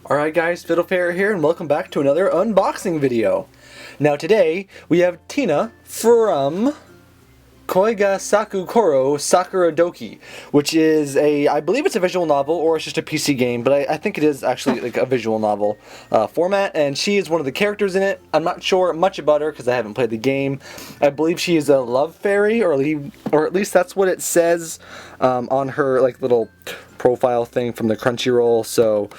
Alright guys, Fiddlefarer here and welcome back to another unboxing video. Now today we have Tina from Koiga Saku Koro Sakura Doki, which is I believe it's a visual novel or it's just a PC game, but I think it is actually like a visual novel format, and she is one of the characters in it. I'm not sure much about her because I haven't played the game. I believe she is a love fairy, or at least that's what it says on her like little profile thing from the Crunchyroll, so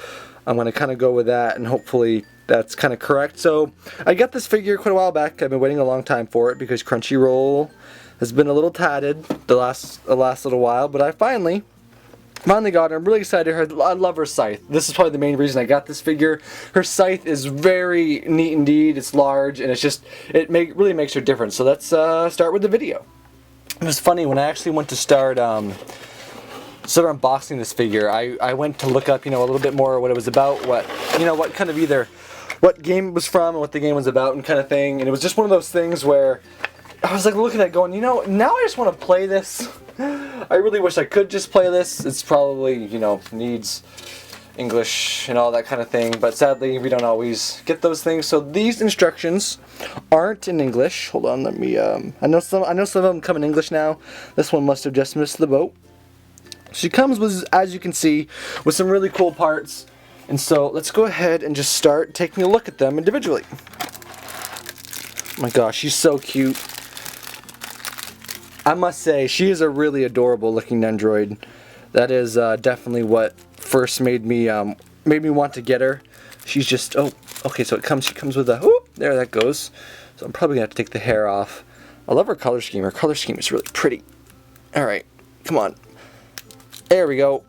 I'm going to kind of go with that, and hopefully that's kind of correct. So I got this figure quite a while back. I've been waiting a long time for it because Crunchyroll has been a little tatted the last little while, but I finally got her. I'm really excited. I love her scythe. This is probably the main reason I got this figure. Her scythe is very neat indeed. It's large, and really makes her different. So let's start with the video. It was funny when I actually went to start unboxing this figure. I went to look up, a little bit more what it was about, what kind of either what game it was from and what the game was about and kind of thing. And it was just one of those things where I was like looking at it going, now I just want to play this. I really wish I could just play this. It's probably, needs English and all that kind of thing, but sadly we don't always get those things. So these instructions aren't in English. Hold on, let me I know some of them come in English now. This one must have just missed the boat. She comes with, as you can see, with some really cool parts, and so let's go ahead and just start taking a look at them individually. Oh my gosh, she's so cute. I must say, she is a really adorable looking Nendoroid. That is definitely what first made me want to get her. She's just, oh, okay, so she comes with a, whoop, there that goes. So I'm probably gonna have to take the hair off. I love her color scheme. Her color scheme is really pretty. All right, come on. There we go.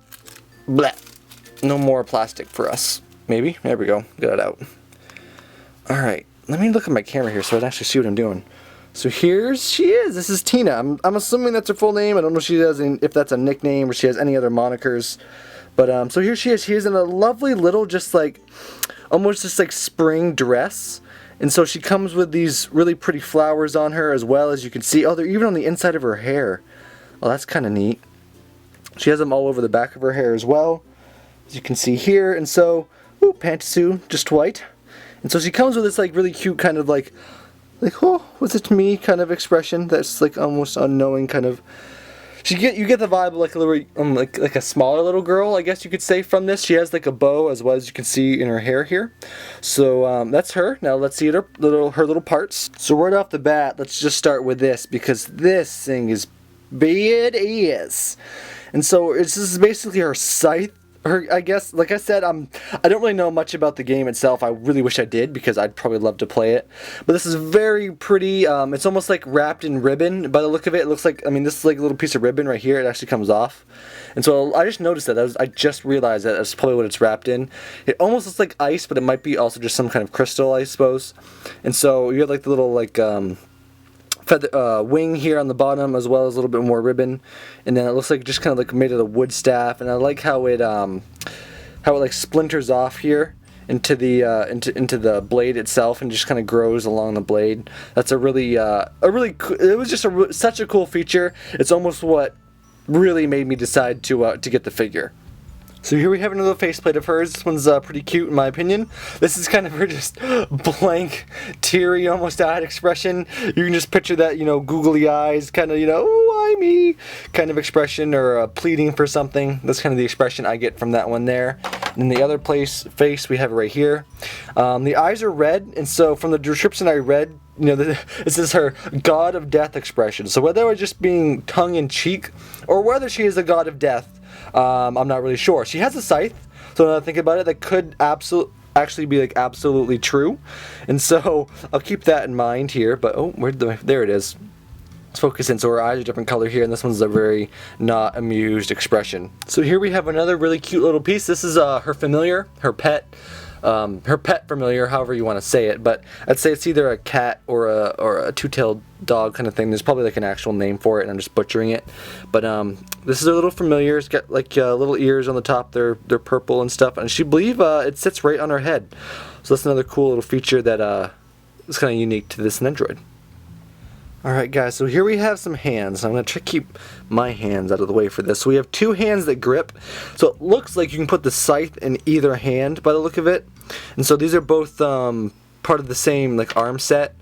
Blech. No more plastic for us. Maybe? There we go. Get it out. Alright. Let me look at my camera here so I can actually see what I'm doing. So here she is. This is Tina. I'm assuming that's her full name. I don't know if that's a nickname or she has any other monikers. But so here she is. She is in a lovely little almost just like spring dress. And so she comes with these really pretty flowers on her as well, as you can see. Oh, they're even on the inside of her hair. Well, that's kind of neat. She has them all over the back of her hair as well, as you can see here. And so, pantsuit, just white. And so she comes with this like really cute kind of like oh, was it me kind of expression that's like almost unknowing kind of. You get the vibe of like a little like a smaller little girl, I guess you could say, from this. She has like a bow as well, as you can see in her hair here. So that's her. Now let's see her little parts. So right off the bat, let's just start with this, because this thing is badass. And so this is basically her scythe. I guess, like I said, I don't really know much about the game itself. I really wish I did, because I'd probably love to play it. But this is very pretty. It's almost like wrapped in ribbon by the look of it. It looks like, this is like a little piece of ribbon right here. It actually comes off. And so I just noticed that. I just realized that that's probably what it's wrapped in. It almost looks like ice, but it might be also just some kind of crystal, I suppose. And so you have like the little feather wing here on the bottom, as well as a little bit more ribbon, and then it looks like just kind of like made of a wood staff. And I like how it like splinters off here into the blade itself, and just kind of grows along the blade. That's it was just such a cool feature. It's almost what really made me decide to get the figure. So here we have another faceplate of hers. This one's pretty cute in my opinion. This is kind of her just blank, teary, almost eyed expression. You can just picture that, googly eyes, kind of, oh, why me kind of expression, or pleading for something. That's kind of the expression I get from that one there. And then the other face we have it right here. The eyes are red, and so from the description I read, this is her god of death expression. So whether we're just being tongue-in-cheek or whether she is a god of death, I'm not really sure. She has a scythe, so when I think about it, that could actually be like absolutely true. And so I'll keep that in mind here. But there it is. Let's focus in. So her eyes are a different color here, and this one's a very not amused expression. So here we have another really cute little piece. This is her familiar, her pet familiar, however you want to say it, but I'd say it's either a cat or a two-tailed dog kind of thing. There's probably like an actual name for it, and I'm just butchering it. But this is a little familiar. It's got like little ears on the top. They're purple and stuff, and she believe it sits right on her head. So that's another cool little feature that is kind of unique to this Nendoroid. Alright guys, so here we have some hands. I'm going to try to keep my hands out of the way for this. So we have two hands that grip. So it looks like you can put the scythe in either hand by the look of it. And so these are both part of the same like arm set.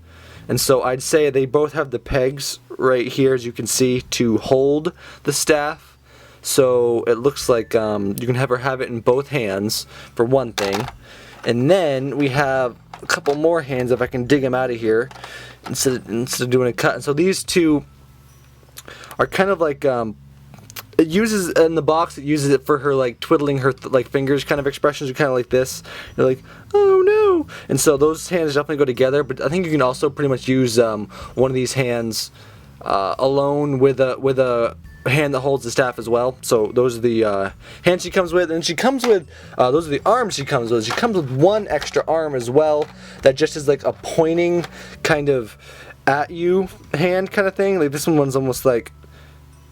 And so I'd say they both have the pegs right here, as you can see, to hold the staff. So it looks like you can have it in both hands for one thing. And then we have a couple more hands if I can dig them out of here instead of doing a cut. And so these two are kind of like it uses in the box. It uses it for her like twiddling her like fingers kind of expressions. Are kind of like this. You're like, oh no. And so those hands definitely go together. But I think you can also pretty much use one of these hands alone with a hand that holds the staff as well. So those are the hands she comes with, and she comes with those are the arms she comes with. She comes with one extra arm as well that just is like a pointing kind of at you hand kind of thing. Like this one's almost like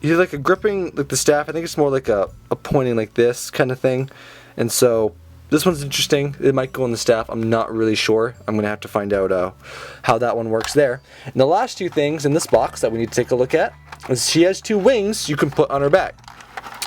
either like a gripping like the staff. I think it's more like a pointing like this kind of thing. And so this one's interesting. It might go in the staff. I'm not really sure. I'm gonna have to find out how that one works there. And the last two things in this box that we need to take a look at is she has two wings you can put on her back,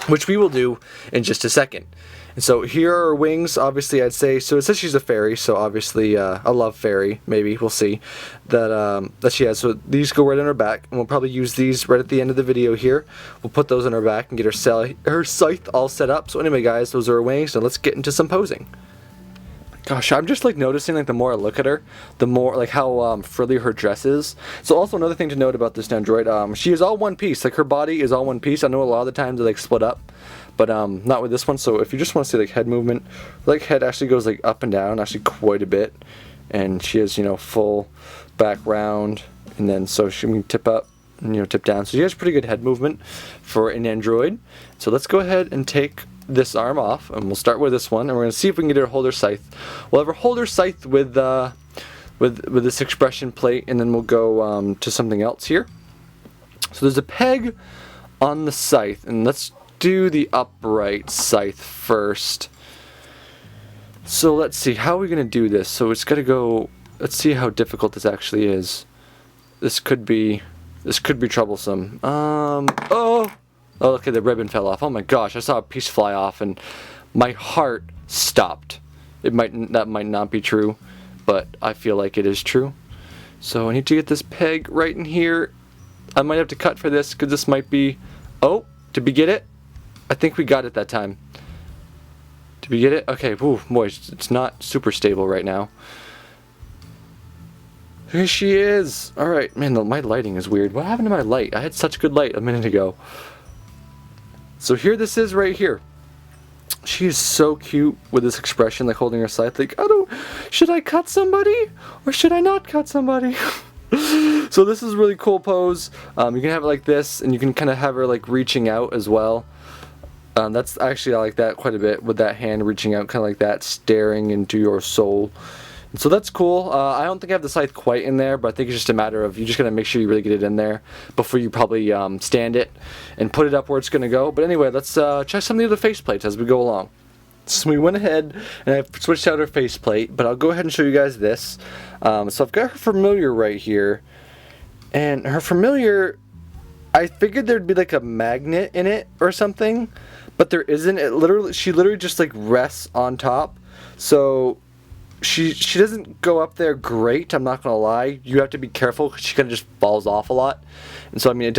which we will do in just a second. And so here are her wings. Obviously, I'd say so. It says she's a fairy, so obviously a love fairy. Maybe we'll see that she has. So these go right on her back, and we'll probably use these right at the end of the video here. We'll put those on her back and get her scythe all set up. So anyway, guys, those are her wings. Now let's get into some posing. Gosh, I'm just like noticing like the more I look at her, the more like how frilly her dress is. So also another thing to note about this Nendoroid, she is all one piece. Like her body is all one piece. I know a lot of the times they like split up, but not with this one. So if you just want to see like head movement, like head actually goes like up and down actually quite a bit, and she has full back round, and then so she can tip up and tip down. So she has pretty good head movement for an Nendoroid. So let's go ahead and take this arm off, and we'll start with this one, and we're going to see if we can get her to hold her scythe. We'll have her hold her scythe with this expression plate, and then we'll go to something else here. So there's a peg on the scythe, and let's do the upright scythe first. So let's see, how are we going to do this? So it's got to go, let's see how difficult this actually is. This could be troublesome. Oh, okay, the ribbon fell off. Oh my gosh, I saw a piece fly off and my heart stopped. That might not be true, but I feel like it is true. So I need to get this peg right in here. I might have to cut for this because this might be... Oh, did we get it? I think we got it that time. Did we get it? Okay, ooh, boy, it's not super stable right now. Here she is. Alright, man, my lighting is weird. What happened to my light? I had such good light a minute ago. So here this is right here. She is so cute with this expression, like holding her scythe, like, should I cut somebody? Or should I not cut somebody? So this is a really cool pose. You can have it like this, and you can kind of have her like reaching out as well. That's actually, I like that quite a bit, with that hand reaching out, kind of like that, staring into your soul. And so that's cool. I don't think I have the scythe quite in there, but I think it's just a matter of you just gotta make sure you really get it in there before you probably stand it and put it up where it's gonna go. But anyway, let's check some of the other faceplates as we go along. So we went ahead and I've switched out her faceplate, but I'll go ahead and show you guys this. So I've got her familiar right here, and her familiar, I figured there'd be like a magnet in it or something, but there isn't. She literally just like rests on top. So she doesn't go up there great, I'm not gonna lie. You have to be careful because she kind of just falls off a lot. And so I mean it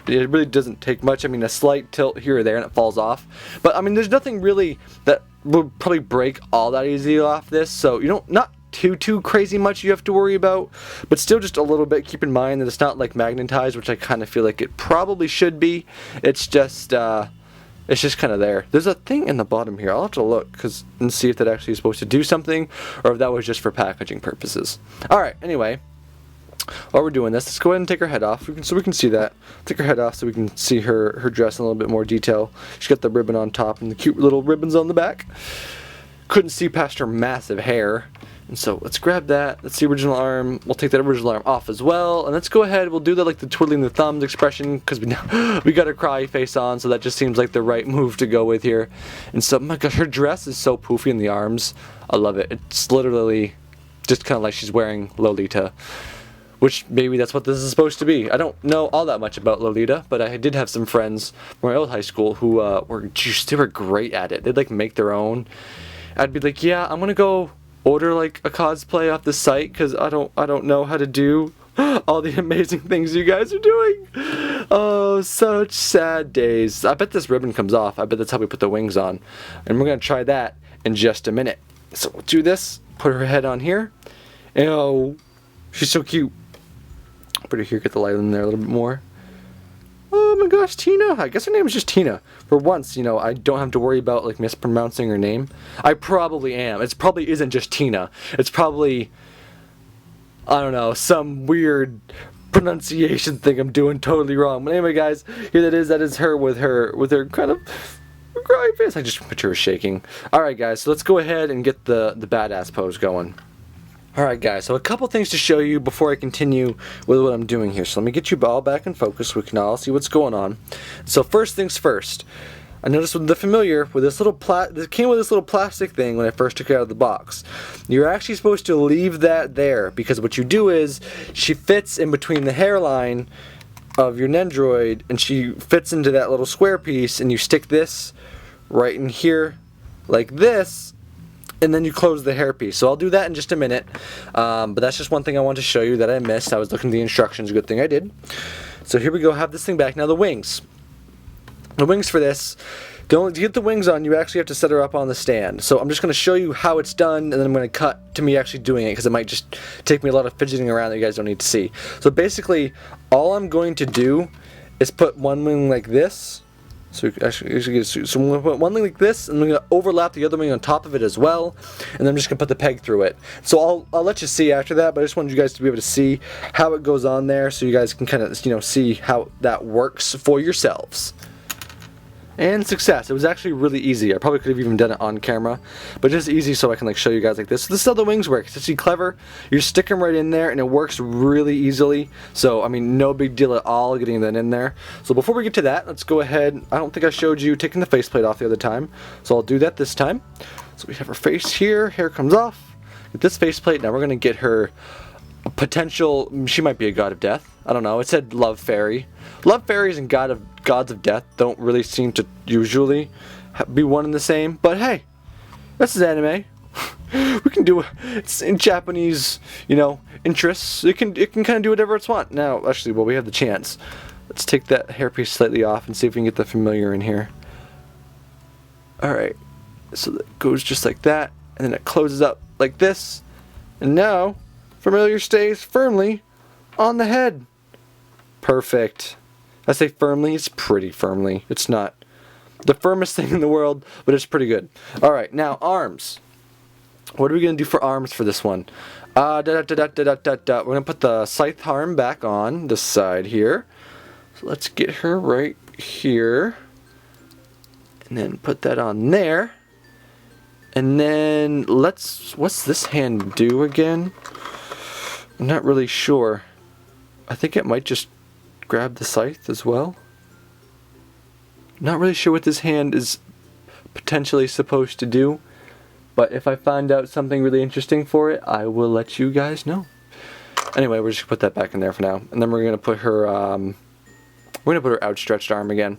really doesn't take much. I mean, a slight tilt here or there and it falls off. But I mean, there's nothing really that would probably break all that easily off this. So not too crazy much you have to worry about, but still just a little bit. Keep in mind that it's not like magnetized, which I kind of feel like it probably should be. It's just kind of there. There's a thing in the bottom here. I'll have to look and see if that actually is supposed to do something, or if that was just for packaging purposes. Alright, anyway, while we're doing this, let's go ahead and take her head off so we can see that. Take her head off so we can see her dress in a little bit more detail. She's got the ribbon on top and the cute little ribbons on the back. Couldn't see past her massive hair. And so let's grab that. That's the original arm. We'll take that original arm off as well. And let's go ahead. We'll do that like the twiddling the thumbs expression, because we got her cry face on, so that just seems like the right move to go with here. And so, my gosh, her dress is so poofy in the arms. I love it. It's literally just kind of like she's wearing Lolita. which maybe that's what this is supposed to be. I don't know all that much about Lolita, but I did have some friends from my old high school who they were great at it. They'd like make their own. I'd be like, yeah, I'm gonna go order like a cosplay off the site because I don't know how to do all the amazing things you guys are doing. Oh, such sad days. I bet this ribbon comes off. I bet that's how we put the wings on, and we're gonna try that in just a minute. So we'll do this. Put her head on here. And oh, she's so cute. Put her here, get the light in there a little bit more. Oh my gosh, Tina. I guess her name is just Tina. For once, you know, I don't have to worry about like mispronouncing her name. I probably am. It probably isn't just Tina. It's probably, I don't know, some weird pronunciation thing I'm doing totally wrong. But anyway, guys, here that is her with her kind of crying face. I just picture her shaking. Alright guys, so let's go ahead and get the badass pose going. Alright guys, so a couple things to show you before I continue with what I'm doing here. So let me get you all back in focus so we can all see what's going on. So first things first, I noticed with the familiar, with this little this came with this little plastic thing when I first took it out of the box. You're actually supposed to leave that there because what you do is she fits in between the hairline of your Nendoroid and she fits into that little square piece, and you stick this right in here like this, and then you close the hairpiece. So I'll do that in just a minute, but that's just one thing I wanted to show you that I missed. I was looking at the instructions, good thing I did. So here we go, have this thing back. Now the wings for this, to get the wings on, you actually have to set her up on the stand. So I'm just going to show you how it's done, and then I'm going to cut to me actually doing it because it might just take me a lot of fidgeting around that you guys don't need to see. So basically all I'm going to do is put one wing like this. So I'm going to put one wing like this, and I'm going to overlap the other wing on top of it as well, and then I'm just going to put the peg through it. So I'll let you see after that, but I just wanted you guys to be able to see how it goes on there, so you guys can kind of, you know, see how that works for yourselves. And success. It was actually really easy. I probably could have even done it on camera, but just easy so I can like show you guys like this. So this is how the wings work. It's actually clever. You stick them right in there and it works really easily. So I mean, no big deal at all getting that in there. So before we get to that, let's go ahead. I don't think I showed you taking the faceplate off the other time, so I'll do that this time. So we have her face here. Hair comes off. Get this faceplate. Now we're gonna get her a potential. She might be a god of death. I don't know. It said love fairy. Love fairies and gods of death don't really seem to usually be one and the same. But hey, this is anime. We can do it's in Japanese, you know, interests. It can kind of do whatever it's want. Now, actually, well, we have the chance. Let's take that hairpiece slightly off and see if we can get the familiar in here. All right. So that goes just like that, and then it closes up like this, and now familiar stays firmly on the head. Perfect. I say firmly, it's pretty firmly. It's not the firmest thing in the world, but it's pretty good. Alright, now arms. What are we going to do for arms for this one? We're going to put the scythe arm back on this side here. So let's get her right here. And then put that on there. And then what's this hand do again? I'm not really sure. I think it might just grab the scythe as well. Not really sure what this hand is potentially supposed to do, but if I find out something really interesting for it, I will let you guys know. Anyway, we're just gonna put that back in there for now, and then we're gonna put her outstretched arm again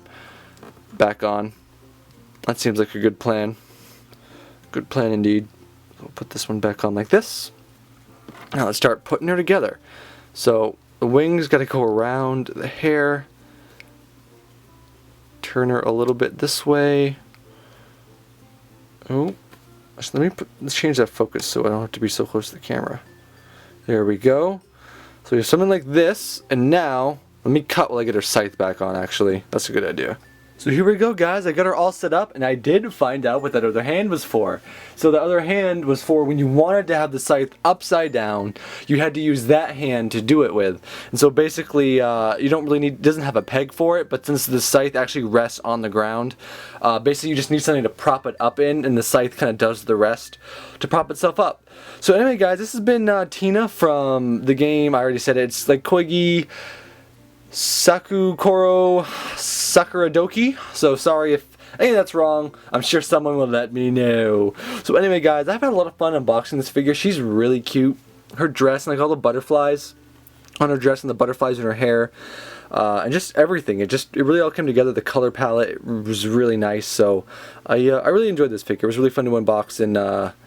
back on. That seems like a good plan. Good plan indeed. We'll put this one back on like this. Now let's start putting her together. So the wings got to go around the hair. Turn her a little bit this way. Oh, so let's change that focus so I don't have to be so close to the camera. There we go. So we have something like this, and now let me cut while I get her scythe back on. Actually, that's a good idea. So here we go, guys. I got her all set up, and I did find out what that other hand was for. So the other hand was for when you wanted to have the scythe upside down, you had to use that hand to do it with. And so basically, you don't really need, doesn't have a peg for it, but since the scythe actually rests on the ground, basically you just need something to prop it up in, and the scythe kind of does the rest to prop itself up. So anyway, guys, this has been Tina from the game. I already said it. It's like Koigi Sakukoro Sakuradoki. So sorry if any of that's wrong. I'm sure someone will let me know. So anyway, guys, I've had a lot of fun unboxing this figure. She's really cute. Her dress and like all the butterflies. on her dress and the butterflies in her hair. And just everything. It really all came together. The color palette was really nice. So I really enjoyed this figure. It was really fun to unbox, and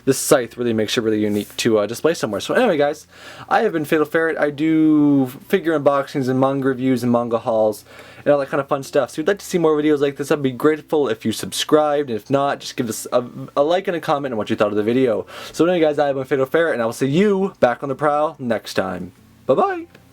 this scythe really makes it really unique to display somewhere. So anyway, guys, I have been Fatal Ferret. I do figure unboxings and manga reviews and manga hauls and all that kind of fun stuff. So if you'd like to see more videos like this, I'd be grateful if you subscribed. And if not, just give us a like and a comment on what you thought of the video. So anyway, guys, I have been Fatal Ferret, and I will see you back on the prowl next time. Bye-bye.